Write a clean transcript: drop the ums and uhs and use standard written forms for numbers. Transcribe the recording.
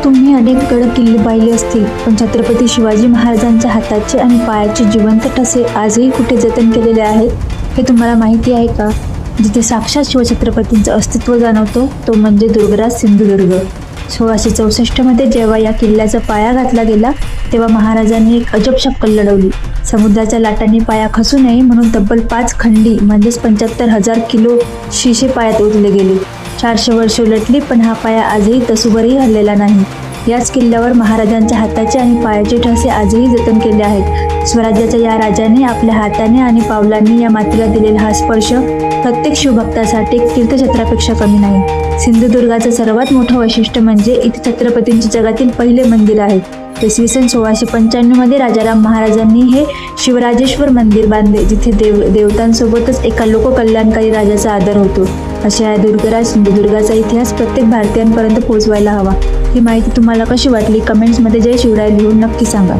तुम्ही अनेक गड किल्ले पाहिले असतील, पण छत्रपती शिवाजी महाराजांच्या हाताचे आणि पायाचे जिवंत ठसे आजही कुठे जतन केलेले आहेत हे तुम्हाला माहिती आहे का? जिथे साक्षात शिवछत्रपतींचं अस्तित्व जाणवतो तो म्हणजे दुर्गराज सिंधुदुर्ग. 1664 जेव्हा या किल्ल्याचा पाया घातला गेला तेव्हा महाराजांनी एक अजब शक्कल लढवली. समुद्राच्या लाटांनी पाया खचू नये म्हणून तब्बल 5 खंडी म्हणजेच 75,000 किलो शिसे पायात ओतले गेले. 400 वर्षे उलटली पण हा पाया आजही तसूभरही हललेला नाही. याच किल्ल्यावर महाराजांच्या हाताचे आणि पायाचे ठसे आजही जतन केले आहेत. स्वराज्याच्या या राजाने आपल्या हाताने आणि पावलांनी या मातीला दिलेला हा स्पर्श प्रत्येक शिवभक्तासाठी एक तीर्थक्षेत्रापेक्षा कमी नाही. सिंधुदुर्गाचं सर्वात मोठं वैशिष्ट्य म्हणजे इथे छत्रपतींचे जगातील पहिले मंदिर आहे. इसवी सन 1695 राजाराम महाराजांनी हे शिवराजेश्वर मंदिर बांधले, जिथे देवतांसोबतच एका लोककल्याणकारी राजाचा आदर होतो. अशा या दुर्गराज सिंधुदुर्गाचा इतिहास प्रत्येक भारतीयांपर्यंत पोहोचवायला हवा. ही माहिती तुम्हाला कशी वाटली? कमेंट्समध्ये जय शिवराय लिहून नक्की सांगा.